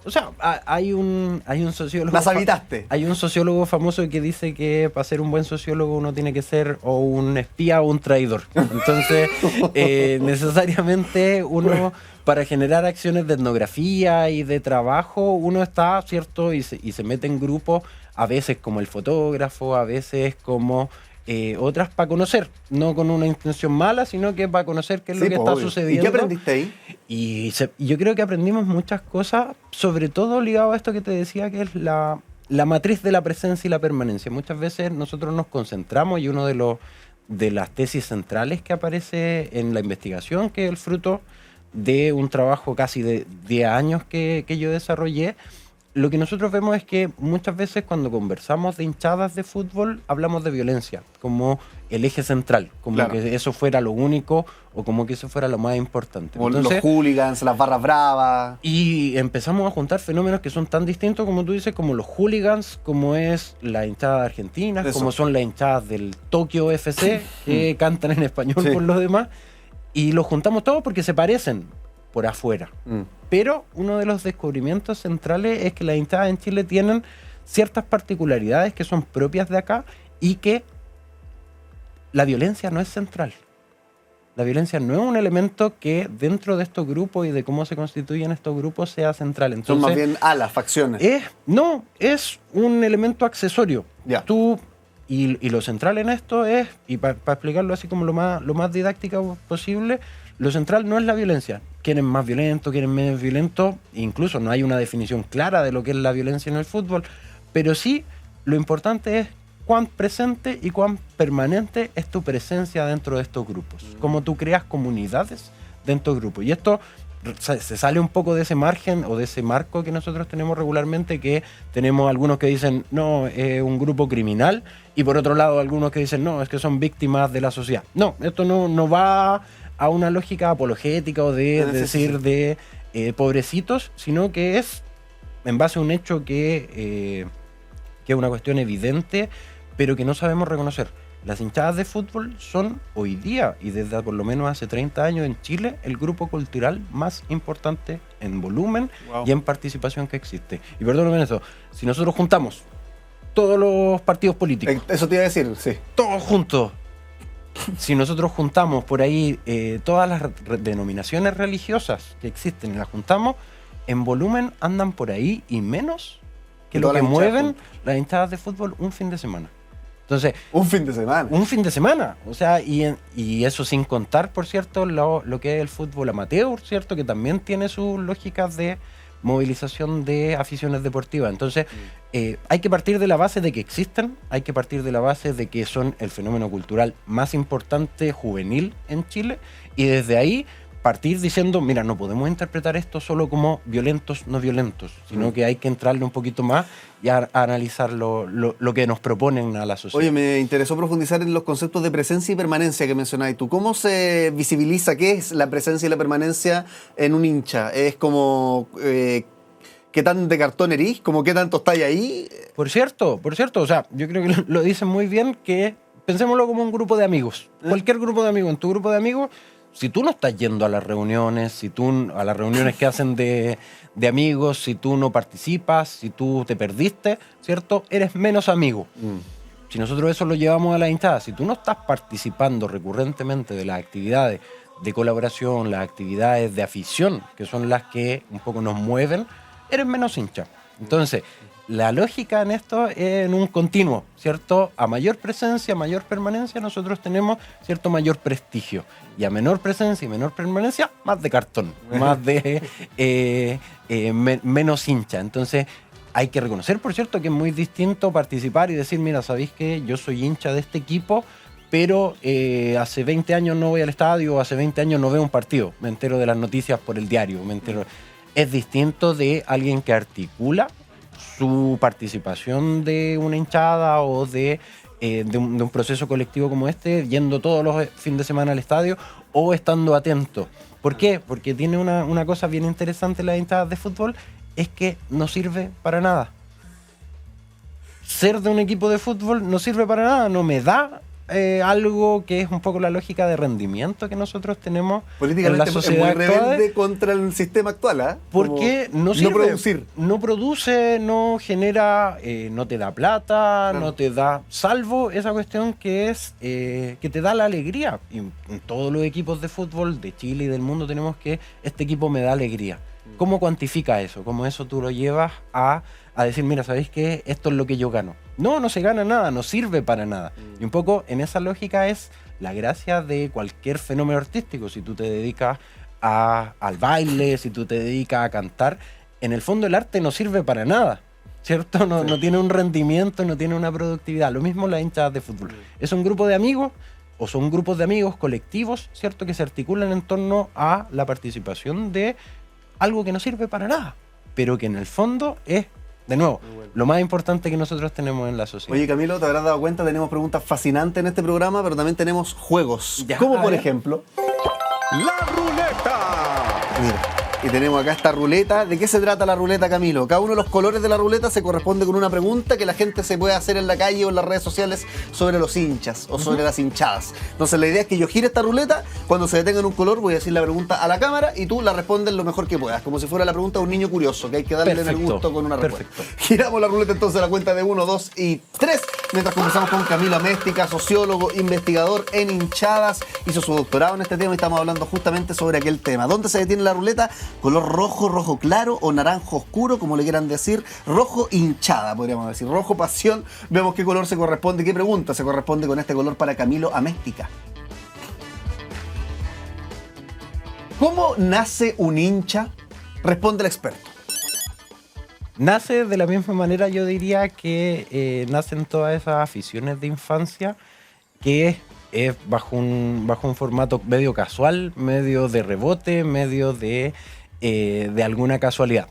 O sea, hay un sociólogo... ¿Las habitaste? Hay un sociólogo famoso que dice que para ser un buen sociólogo uno tiene que ser o un espía o un traidor. Entonces, necesariamente uno, para generar acciones de etnografía y de trabajo, uno está, ¿cierto? Y se mete en grupos, a veces como el fotógrafo, a veces como... otras para conocer, no con una intención mala, sino que para conocer qué es lo que está sucediendo. ¿Y qué aprendiste ahí? Y yo creo que aprendimos muchas cosas, sobre todo ligado a esto que te decía, que es la matriz de la presencia y la permanencia. Muchas veces nosotros nos concentramos, y uno de las tesis centrales que aparece en la investigación, que es el fruto de un trabajo casi de 10 años que yo desarrollé, lo que nosotros vemos es que muchas veces cuando conversamos de hinchadas de fútbol hablamos de violencia como el eje central, como Claro. que eso fuera lo único o como que eso fuera lo más importante. Como los hooligans, las barras bravas. Y empezamos a juntar fenómenos que son tan distintos, como tú dices, como los hooligans, como es la hinchada de Argentina, Eso. como son las hinchadas del Tokio FC, que cantan en español Sí. por los demás, y los juntamos todos porque se parecen por afuera. Pero uno de los descubrimientos centrales es que las hinchadas en Chile tienen ciertas particularidades que son propias de acá y que la violencia no es central. La violencia no es un elemento que dentro de estos grupos y de cómo se constituyen estos grupos sea central. Son Entonces, más bien alas, facciones. no, es un elemento accesorio. Ya. Y lo central en esto es, y para explicarlo así como lo más didáctica posible, lo central no es la violencia. Quién es más violento, quién es menos violento, incluso no hay una definición clara de lo que es la violencia en el fútbol, pero sí lo importante es cuán presente y cuán permanente es tu presencia dentro de estos grupos, cómo tú creas comunidades dentro de grupos. Y esto se sale un poco de ese margen o de ese marco que nosotros tenemos regularmente, que tenemos algunos que dicen, no, es un grupo criminal, y por otro lado algunos que dicen, no, es que son víctimas de la sociedad. No, esto no va a una lógica apologética o de decir de pobrecitos, sino que es en base a un hecho que es una cuestión evidente, pero que no sabemos reconocer. Las hinchadas de fútbol son hoy día, y desde por lo menos hace 30 años en Chile, el grupo cultural más importante en volumen y en participación que existe. Y perdóname eso, si nosotros juntamos todos los partidos políticos, Eso te iba a decir, sí. todos juntos, si nosotros juntamos por ahí todas las denominaciones religiosas que existen y las juntamos, en volumen andan por ahí y menos que lo Todas que las hinchadas mueven las hinchadas de fútbol un fin de semana. Entonces, Un fin de semana. un fin de semana, o sea, y eso sin contar, por cierto, lo que es el fútbol amateur, ¿cierto? Que también tiene sus lógicas de movilización de aficiones deportivas. Entonces, hay que partir de la base de que existen, hay que partir de la base de que son el fenómeno cultural más importante juvenil en Chile, y desde ahí partir diciendo, mira, no podemos interpretar esto solo como violentos, no violentos, sino que hay que entrarle un poquito más y a analizar lo que nos proponen a la sociedad. Oye, me interesó profundizar en los conceptos de presencia y permanencia que mencionabas tú. ¿Cómo se visibiliza qué es la presencia y la permanencia en un hincha? ¿Es como qué tan de cartón erís? ¿Como qué tanto estáis ahí? Por cierto, o sea, yo creo que lo dicen muy bien, que pensémoslo como un grupo de amigos. Cualquier grupo de amigos, en tu grupo de amigos, si tú no estás yendo a las reuniones, a las reuniones que hacen de amigos, si tú no participas, si tú te perdiste, ¿cierto? Eres menos amigo. Si nosotros eso lo llevamos a la hinchada, si tú no estás participando recurrentemente de las actividades de colaboración, las actividades de afición, que son las que un poco nos mueven, eres menos hincha. Entonces, la lógica en esto es en un continuo, ¿cierto? A mayor presencia, mayor permanencia, nosotros tenemos, ¿cierto?, mayor prestigio. Y a menor presencia y menor permanencia, más de cartón, más de menos hincha. Entonces, hay que reconocer, por cierto, que es muy distinto participar y decir, mira, ¿sabéis qué? Yo soy hincha de este equipo, pero hace 20 años no voy al estadio, hace 20 años no veo un partido. Me entero de las noticias por el diario, me entero. Es distinto de alguien que articula su participación de una hinchada o de un proceso colectivo como este, yendo todos los fines de semana al estadio o estando atento. ¿Por qué? Porque tiene una cosa bien interesante en las hinchadas de fútbol, es que no sirve para nada. Ser de un equipo de fútbol no sirve para nada, no me da algo que es un poco la lógica de rendimiento que nosotros tenemos en la Políticamente es sociedad muy actual. rebelde contra el sistema actual, ¿ah? Porque Como no sirve, producir. no produce, no genera, no te da plata, no te da, salvo esa cuestión que es que te da la alegría. Y en todos los equipos de fútbol de Chile y del mundo tenemos que este equipo me da alegría. ¿Cómo cuantifica eso? ¿Cómo eso tú lo llevas a decir, mira, ¿sabéis qué? Esto es lo que yo gano? No se gana nada, no sirve para nada. Y un poco en esa lógica es la gracia de cualquier fenómeno artístico. Si tú te dedicas al baile, si tú te dedicas a cantar, en el fondo el arte no sirve para nada, ¿cierto? No tiene un rendimiento, no tiene una productividad. Lo mismo las hinchadas de fútbol. Es un grupo de amigos, o son grupos de amigos colectivos, ¿cierto?, que se articulan en torno a la participación de algo que no sirve para nada, pero que en el fondo es de nuevo, lo más importante que nosotros tenemos en la sociedad. Oye, Camilo, te habrás dado cuenta, tenemos preguntas fascinantes en este programa, pero también tenemos juegos. Ya, como a por ver. ejemplo, La ruleta. mira, y tenemos acá esta ruleta. ¿De qué se trata la ruleta, Camilo? Cada uno de los colores de la ruleta se corresponde con una pregunta que la gente se puede hacer en la calle o en las redes sociales sobre los hinchas o sobre las hinchadas. Entonces la idea es que yo gire esta ruleta, cuando se detenga en un color voy a decir la pregunta a la cámara y tú la respondes lo mejor que puedas, como si fuera la pregunta de un niño curioso, que hay que darle en el Perfecto, gusto con una respuesta. perfecto. Giramos la ruleta entonces a la cuenta de 1, 2 y 3, mientras conversamos con Camilo Améstica, sociólogo, investigador en hinchadas, hizo su doctorado en este tema y estamos hablando justamente sobre aquel tema. ¿Dónde se detiene la ruleta? Color rojo, rojo claro o naranjo oscuro, como le quieran decir, rojo hinchada, podríamos decir, rojo pasión. Vemos qué color se corresponde, qué pregunta se corresponde con este color para Camilo Améstica. ¿Cómo nace un hincha? Responde el experto. Nace de la misma manera, yo diría que nacen todas esas aficiones de infancia, que es bajo un formato medio casual, medio de rebote, medio de alguna casualidad.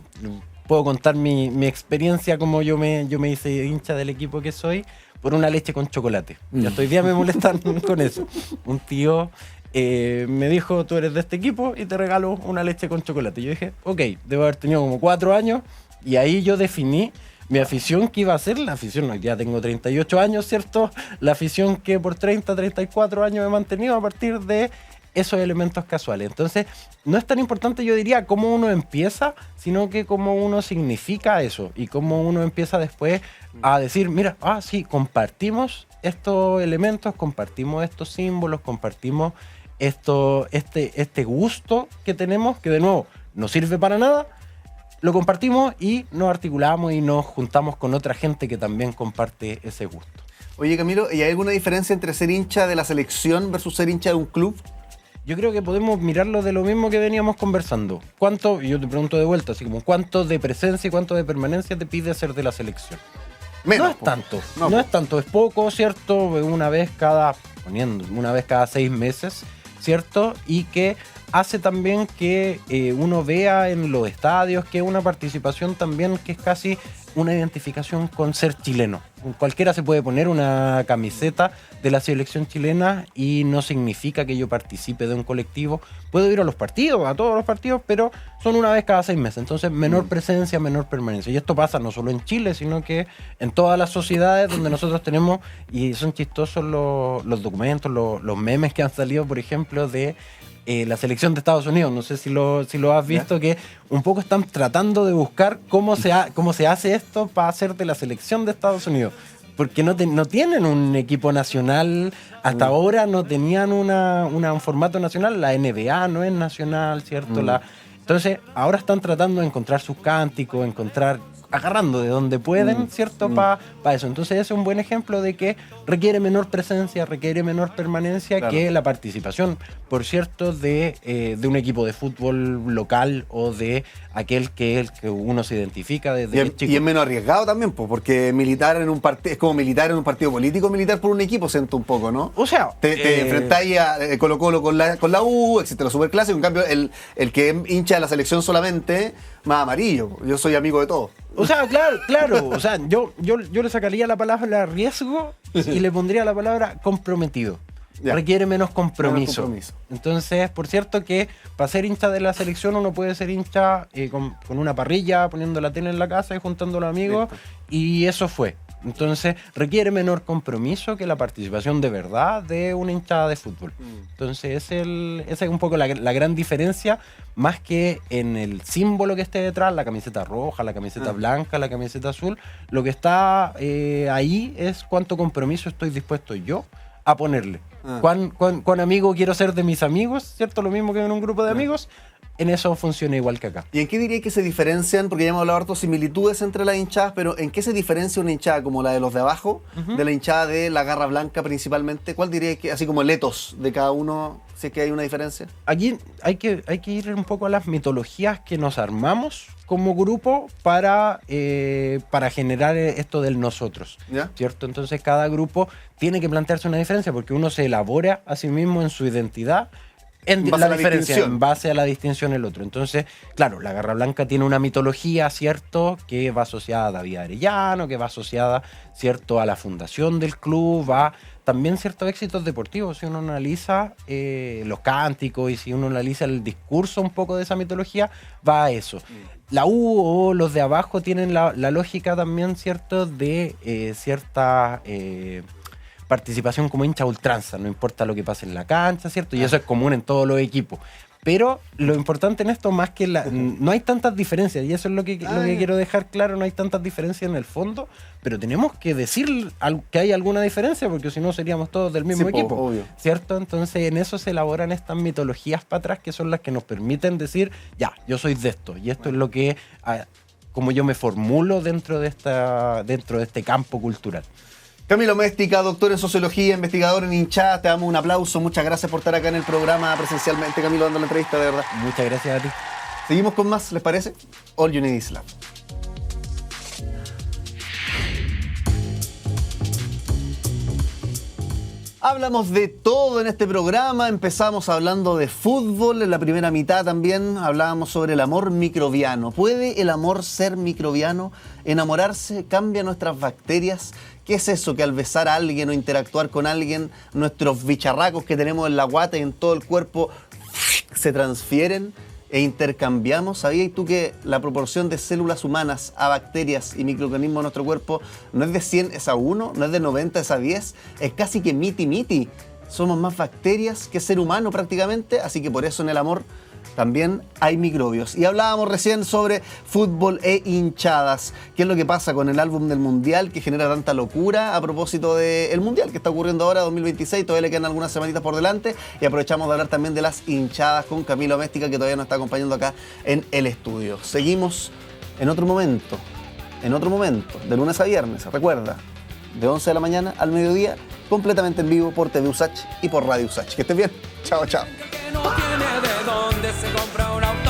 Puedo contar mi experiencia, como yo me hice hincha del equipo que soy, por una leche con chocolate. Y hasta hoy día me molestan con eso. Un tío me dijo, tú eres de este equipo y te regalo una leche con chocolate. Yo dije, ok, debo haber tenido como 4 años, y ahí yo definí mi afición, que iba a ser la afición. Hoy día tengo 38 años, ¿cierto? La afición que por 30, 34 años he mantenido a partir de esos elementos casuales. Entonces, no es tan importante, yo diría, cómo uno empieza, sino que cómo uno significa eso y cómo uno empieza después a decir, mira, sí, compartimos estos elementos, compartimos estos símbolos, compartimos este gusto que tenemos, que de nuevo no sirve para nada. Lo compartimos y nos articulamos y nos juntamos con otra gente que también comparte ese gusto. Oye, Camilo, ¿y hay alguna diferencia entre ser hincha de la selección versus ser hincha de un club? Yo creo que podemos mirarlo de lo mismo que veníamos conversando. ¿Cuánto, y yo te pregunto de vuelta, así como cuánto de presencia y cuánto de permanencia te pide ser de la selección? Menos, No es po. tanto, No, no po. es tanto, es poco, ¿cierto? Una vez cada 6 meses, ¿cierto? Y que hace también que uno vea en los estadios que una participación también que es casi una identificación con ser chileno. Cualquiera se puede poner una camiseta de la selección chilena y no significa que yo participe de un colectivo. Puedo ir a los partidos, a todos los partidos, pero son una vez cada 6 meses. Entonces, menor presencia, menor permanencia. Y esto pasa no solo en Chile, sino que en todas las sociedades donde nosotros tenemos, y son chistosos los documentos, los memes que han salido, por ejemplo, de la selección de Estados Unidos. No sé si lo has visto, que un poco están tratando de buscar cómo se hace esto para hacer de la selección de Estados Unidos. Porque no tienen un equipo nacional, hasta ahora no tenían un formato nacional, la NBA no es nacional, ¿cierto? Entonces, ahora están tratando de encontrar sus cánticos, agarrando de donde pueden, ¿cierto? Para eso. Entonces, ese es un buen ejemplo de que requiere menor presencia, requiere menor permanencia, claro, que la participación, por cierto, de un equipo de fútbol local o de aquel que uno se identifica desde chico. Y es menos arriesgado también, porque militar en un partido es como militar en un partido político, militar por un equipo, siento un poco, ¿no? O sea, te enfrentáis a Colo-Colo con la U, existe los superclásicos, en cambio el que es hincha de la selección solamente, más amarillo. Yo soy amigo de todos. O sea, claro. O sea, yo le sacaría la palabra riesgo y le pondría la palabra comprometido. Ya. Requiere menos compromiso. Entonces, por cierto que para ser hincha de la selección uno puede ser hincha con una parrilla, poniendo la tele en la casa y juntando a los amigos, y eso fue. Entonces, requiere menor compromiso que la participación de verdad de una hinchada de fútbol. Entonces, esa es un poco la gran diferencia, más que en el símbolo que esté detrás, la camiseta roja, la camiseta blanca, la camiseta azul. Lo que está ahí es cuánto compromiso estoy dispuesto yo a ponerle. ¿Cuán amigo quiero ser de mis amigos? ¿Cierto? Lo mismo que en un grupo de amigos. En eso funciona igual que acá. ¿Y en qué diría que se diferencian? Porque ya hemos hablado de hartas similitudes entre las hinchadas, pero ¿en qué se diferencia una hinchada como la de los de abajo, de la hinchada de la Garra Blanca principalmente? ¿Cuál diría que, así como el ethos de cada uno, si es que hay una diferencia? Aquí hay que ir un poco a las mitologías que nos armamos como grupo para generar esto del nosotros, ¿ya? ¿Cierto? Entonces cada grupo tiene que plantearse una diferencia porque uno se elabora a sí mismo en su identidad En base la a la diferencia, distinción. en base a la distinción el otro. Entonces, claro, la Garra Blanca tiene una mitología, ¿cierto? Que va asociada a David Arellano, que va asociada, ¿cierto? A la fundación del club, va también ciertos éxitos deportivos. Si uno analiza los cánticos y si uno analiza el discurso un poco de esa mitología, va a eso. La U o los de abajo tienen la lógica también, ¿cierto? De cierta... participación como hincha a ultranza, no importa lo que pase en la cancha, ¿cierto? Y eso es común en todos los equipos. Pero lo importante en esto, más que no hay tantas diferencias, y eso es lo que quiero dejar claro, no hay tantas diferencias en el fondo, pero tenemos que decir que hay alguna diferencia, porque si no seríamos todos del mismo equipo, obvio. ¿cierto? Entonces en eso se elaboran estas mitologías para atrás, que son las que nos permiten decir, ya, yo soy de esto, y esto es lo que, como yo me formulo dentro de este campo cultural. Camilo Méstica, doctor en sociología, investigador en hinchadas, te damos un aplauso. Muchas gracias por estar acá en el programa presencialmente, Camilo, dando la entrevista, de verdad. Muchas gracias a ti. Seguimos con más, ¿les parece? All You Need Is Love. Hablamos de todo en este programa, empezamos hablando de fútbol, en la primera mitad también hablábamos sobre el amor microbiano. ¿Puede el amor ser microbiano? ¿Enamorarse cambia nuestras bacterias? ¿Qué es eso que al besar a alguien o interactuar con alguien, nuestros bicharracos que tenemos en la guata y en todo el cuerpo se transfieren e intercambiamos? ¿Sabías tú que la proporción de células humanas a bacterias y microorganismos en nuestro cuerpo no es de 100 es a 1, no es de 90 es a 10? Es casi que miti-miti. Somos más bacterias que ser humano prácticamente, así que por eso en el amor también hay microbios. Y hablábamos recién sobre fútbol e hinchadas. ¿Qué es lo que pasa con el álbum del Mundial que genera tanta locura a propósito del Mundial que está ocurriendo ahora, 2026? Todavía le quedan algunas semanitas por delante. Y aprovechamos de hablar también de las hinchadas con Camilo Méstica, que todavía nos está acompañando acá en el estudio. Seguimos en otro momento, de lunes a viernes. Recuerda, de 11 de la mañana al mediodía, completamente en vivo por TV USACH y por Radio USACH. Que estés bien. Chao, chao. Que no tiene de dónde se compra un auto.